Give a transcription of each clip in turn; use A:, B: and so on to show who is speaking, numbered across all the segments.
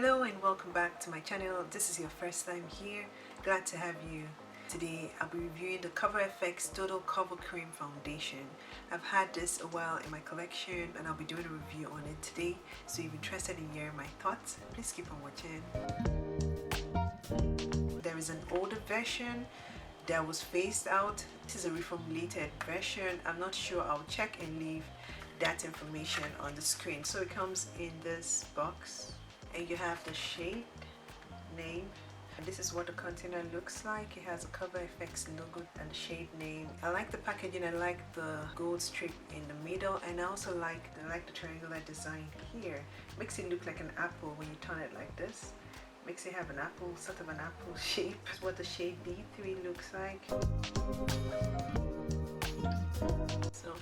A: Hello and welcome back to my channel. This is your first time here. Glad to have you. Today I'll be reviewing the Cover FX Total Cover Cream Foundation. I've had this a while in my collection and I'll be doing a review on it today. So if you're interested in hearing my thoughts, please keep on watching. There is an older version that was phased out. This is a reformulated version. I'm not sure. I'll check and leave that information on the screen. So it comes in this box and you have the shade name, and this is what the container looks like. It has a Cover FX logo and the shade name. I like the packaging. I like the gold strip in the middle, and I also like the triangular design here. Makes it look like an apple when you turn it like this. Makes it have an apple, sort of an apple shape. This is what the shade D3 looks like. So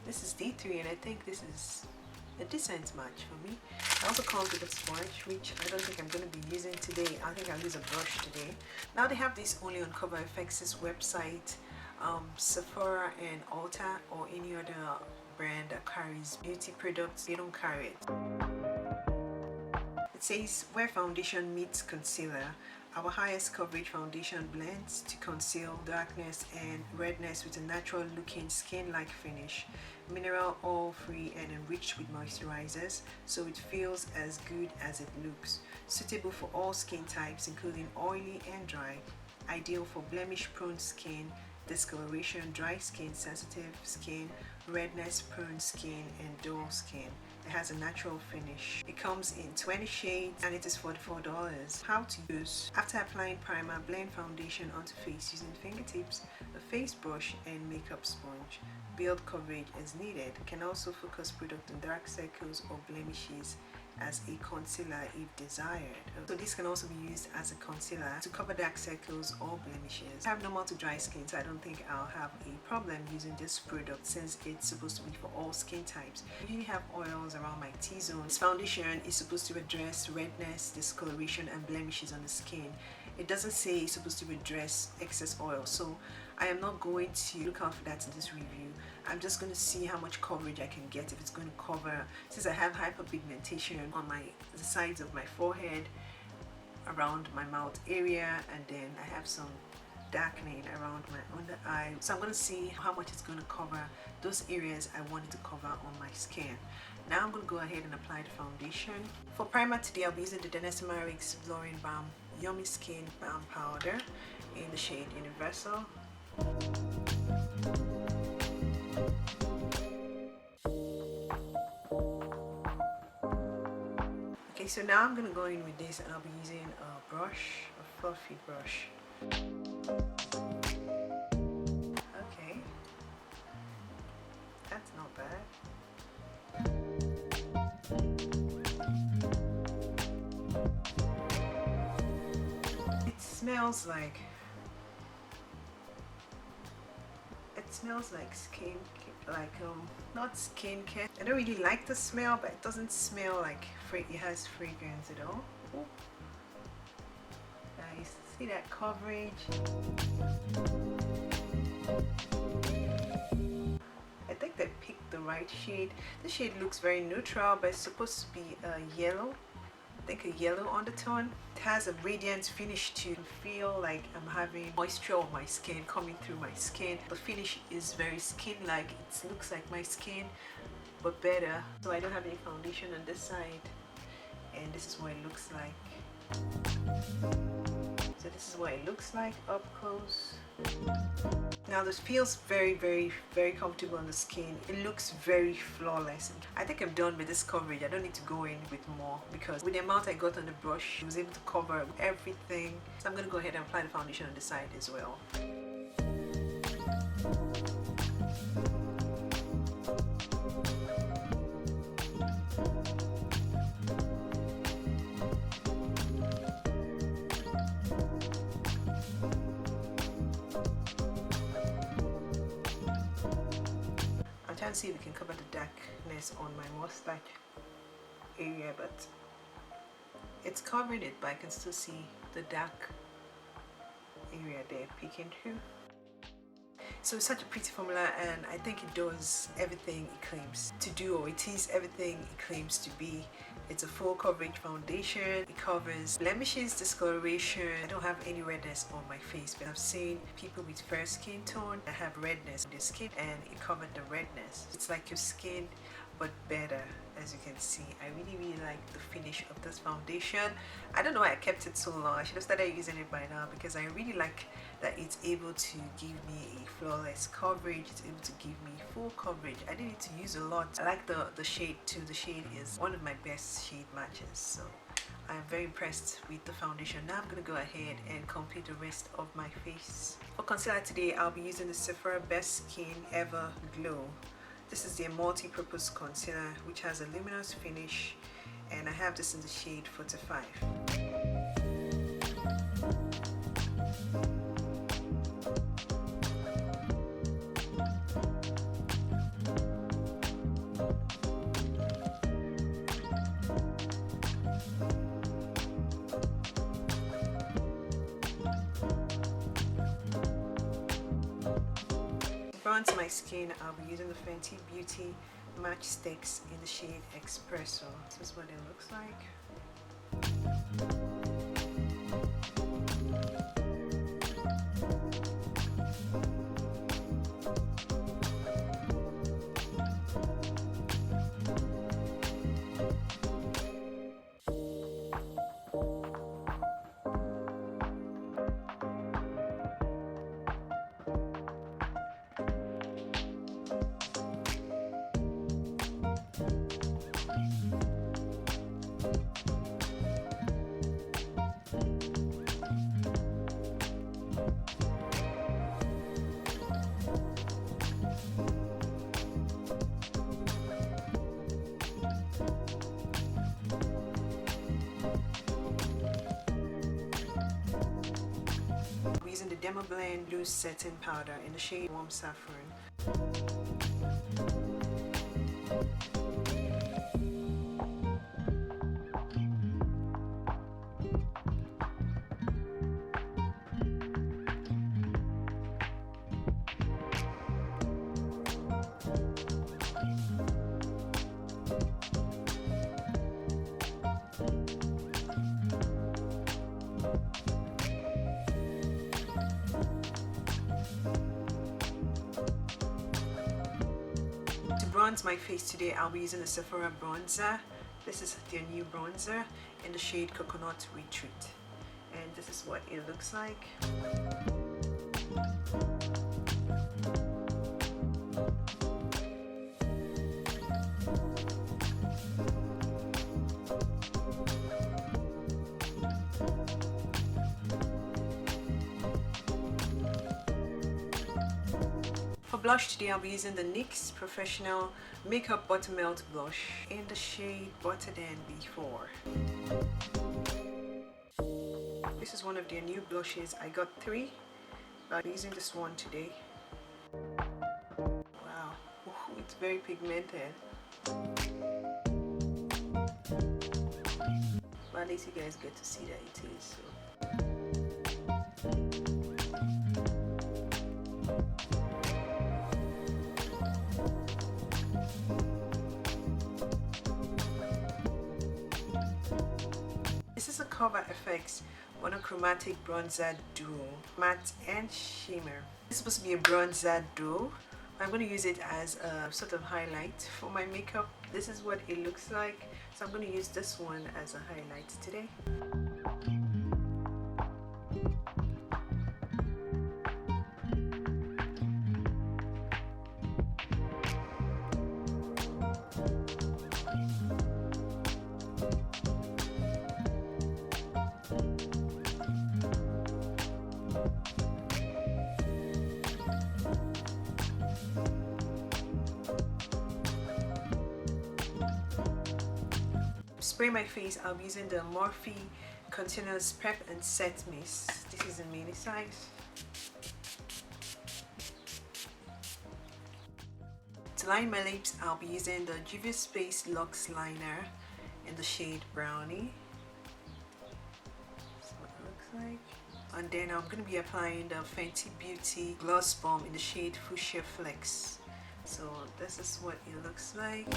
A: this is D3 and I think this is a decent match for me. It also comes with a sponge, which I don't think I'm going to be using today. I think I'll use a brush today. Now they have this only on Cover FX's website. SEPHORA and Ulta or any other brand that carries beauty products, they don't carry it. It says where foundation meets concealer. Our highest coverage foundation blends to conceal darkness and redness with a natural looking skin-like finish. Mineral oil free and enriched with moisturizers, so it feels as good as it looks. Suitable for all skin types including oily and dry. Ideal for blemish prone skin, discoloration, dry skin, sensitive skin, redness prone skin and dull skin. It has a natural finish. It comes in 20 shades and it is $44. How to use: after applying primer, blend foundation onto face using fingertips, a face brush and makeup sponge. Build coverage as needed. Can also focus product on dark circles or blemishes as a concealer if desired. So this can also be used as a concealer to cover dark circles or blemishes. I have normal to dry skin, so I don't think I'll have a problem using this product since it's supposed to be for all skin types. I usually have oils around my T-zone. This foundation is supposed to address redness, discoloration and blemishes on the skin. It doesn't say it's supposed to address excess oil, so I am not going to look out for that in this review. I'm just going to see how much coverage I can get, if it's going to cover, since I have hyperpigmentation on the sides of my forehead, around my mouth area, and then I have some darkening around my under eye. So I'm going to see how much it's going to cover those areas I wanted to cover on my skin. Now I'm going to go ahead and apply the foundation. For primer today, I'll be using the Danessa Myricks Blurring Balm Yummy Skin Balm Powder in the shade Universal. Okay, so now I'm going to go in with this and I'll be using a brush, a fluffy brush. Okay, that's not bad. It smells like skin, like not skincare. I don't really like the smell, but it doesn't smell like it has fragrance at all. Ooh. Nice. See that coverage? I think they picked the right shade. The shade looks very neutral, but it's supposed to be a yellow. I think a yellow undertone. It has a radiance finish to feel like I'm having moisture on my skin coming through my skin. The finish is very skin-like. It looks like my skin, but better. So I don't have any foundation on this side, and this is what it looks like. So this is what it looks like up close. Now this feels very, very, very comfortable on the skin. It looks very flawless. I think I'm done with this coverage. I don't need to go in with more because with the amount I got on the brush, I was able to cover everything. So I'm going to go ahead and apply the foundation on the side as well. Trying to see if we can cover the darkness on my mustache area, but it's covering it, but I can still see the dark area there peeking through. So it's such a pretty formula, and I think it does everything it claims to do, or it is everything it claims to be. It's a full coverage foundation. It covers blemishes, discoloration. I don't have any redness on my face, but I've seen people with fair skin tone that have redness on their skin, and it covered the redness. It's like your skin but better. As you can see, I really like the finish of this foundation. I don't know why I kept it so long. I should have started using it by now, because I really like that it's able to give me a flawless coverage. It's able to give me full coverage. I didn't need to use a lot. I like the shade too. The shade is one of my best shade matches, so I'm very impressed with the foundation. Now I'm gonna go ahead and complete the rest of my face. For concealer today, I'll be using the SEPHORA Best Skin Ever Glow. This is their multi-purpose concealer, which has a luminous finish, and I have this in the shade 45. To my skin, I'll be using the Fenty Beauty Matchsticks in the shade Espresso. This is what it looks like. Using the Demo Blend Loose Setting Powder in the shade Warm Saffron. Bronze my face today, I'll be using the SEPHORA bronzer. This is their new bronzer in the shade Coconut Retreat, and this is what it looks like. For blush today, I'll be using the NYX Professional Makeup Buttermelt Blush in the shade Butter Than Before. This is one of their new blushes. I got 3, but I'm using this one today. Wow, it's very pigmented. But at least you guys get to see that it is. So. This is a Cover FX Monochromatic Bronzer Duo, Matte and Shimmer. It's supposed to be a bronzer duo. I'm going to use it as a sort of highlight for my makeup. This is what it looks like. So I'm going to use this one as a highlight today. Spray my face, I'll be using the Morphe Continuous Prep and Set Mist. This is a mini size. To line my lips, I'll be using the Juvia's Space Luxe Liner in the shade Brownie. That's what it looks like. And then I'm going to be applying the Fenty Beauty Gloss Balm in the shade Fuchsia Flex. So this is what it looks like.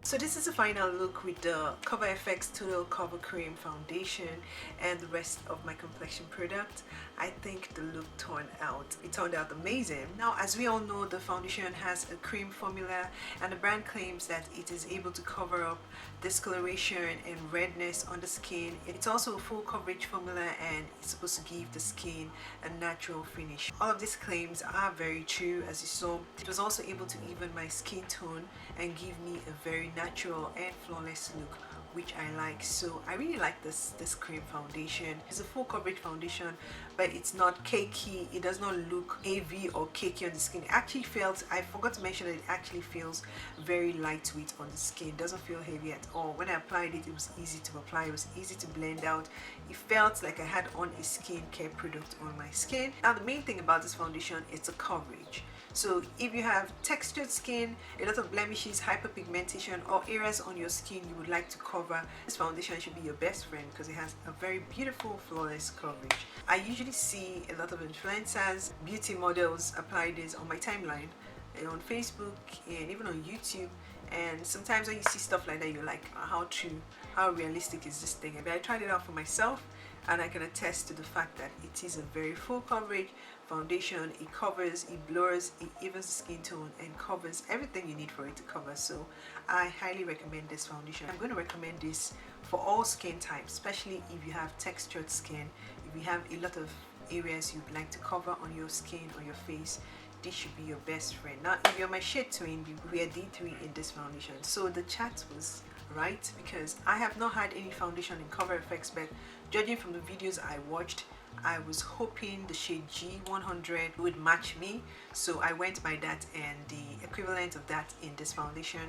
A: So this is the final look with the Cover FX Total Cover Cream Foundation and the rest of my complexion product. I think the look turned out amazing. Now, as we all know, the foundation has a cream formula and the brand claims that it is able to cover up discoloration and redness on the skin. It's also a full coverage formula and it's supposed to give the skin a natural finish. All of these claims are very true. As you saw, it was also able to even my skin tone and give me a very natural and flawless look, which I like. So I really like this cream foundation. It's a full coverage foundation, but it's not cakey. It does not look heavy or cakey on the skin. It actually felt, I forgot to mention that it actually feels very lightweight on the skin. It doesn't feel heavy at all. When I applied it, it was easy to apply. It was easy to blend out. It felt like I had on a skincare product on my skin. Now, the main thing about this foundation is the coverage. So if you have textured skin, a lot of blemishes, hyperpigmentation, or areas on your skin you would like to cover, this foundation should be your best friend because it has a very beautiful, flawless coverage. I usually see a lot of influencers, beauty models apply this on my timeline, on Facebook and even on YouTube. And sometimes when you see stuff like that, you're like, how realistic is this thing? But I tried it out for myself and I can attest to the fact that it is a very full coverage foundation. It covers, it blurs, it evens the skin tone and covers everything you need for it to cover. So I highly recommend this foundation. I'm going to recommend this for all skin types, especially if you have textured skin, if you have a lot of areas you'd like to cover on your skin or your face. This should be your best friend. Now, if you're my shade twin, we are D3 in this foundation. So the chat was right because I have not had any foundation in Cover FX, but judging from the videos I watched, I was hoping the shade G100 would match me. So I went by that, and the equivalent of that in this foundation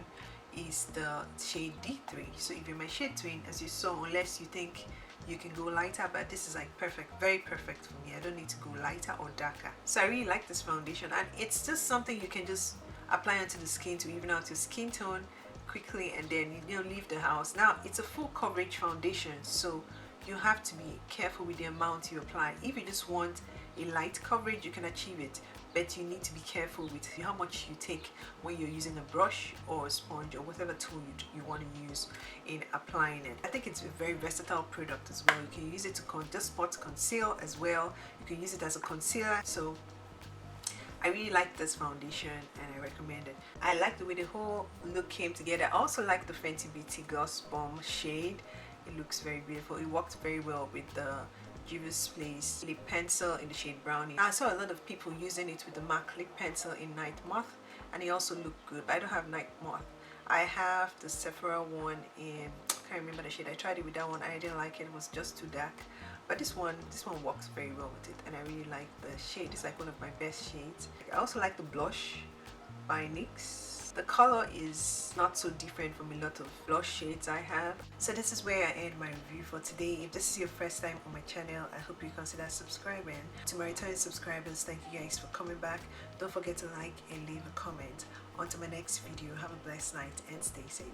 A: is the shade D3. So if you're my shade twin, as you saw, unless you think you can go lighter, but this is like perfect, very perfect for me. I don't need to go lighter or darker. So I really like this foundation, and it's just something you can just apply onto the skin to even out your skin tone quickly, and then you leave the house. Now, it's a full coverage foundation, so you have to be careful with the amount you apply. If you just want a light coverage, you can achieve it, but you need to be careful with how much you take when you're using a brush or a sponge or whatever tool you want to use in applying it. I think it's a very versatile product as well. You can use it to just spot conceal as well. You can use it as a concealer. So I really like this foundation and I recommend it. I like the way the whole look came together. I also like the Fenty Beauty Gloss Balm shade. It looks very beautiful. It worked very well with the Juvia's Place lip pencil in the shade Brownie. I saw a lot of people using it with the MAC lip pencil in Night Moth, and it also looked good, but I don't have Night Moth. I have the SEPHORA one in, I can't remember the shade. I tried it with that one. I didn't like it. It was just too dark. But this one works very well with it, and I really like the shade. It's like one of my best shades. I also like the blush by NYX. The color is not so different from a lot of blush shades I have. So this is where I end my review for today. If this is your first time on my channel, I hope you consider subscribing. To my returning subscribers, thank you guys for coming back. Don't forget to like and leave a comment. On to my next video. Have a blessed night and stay safe.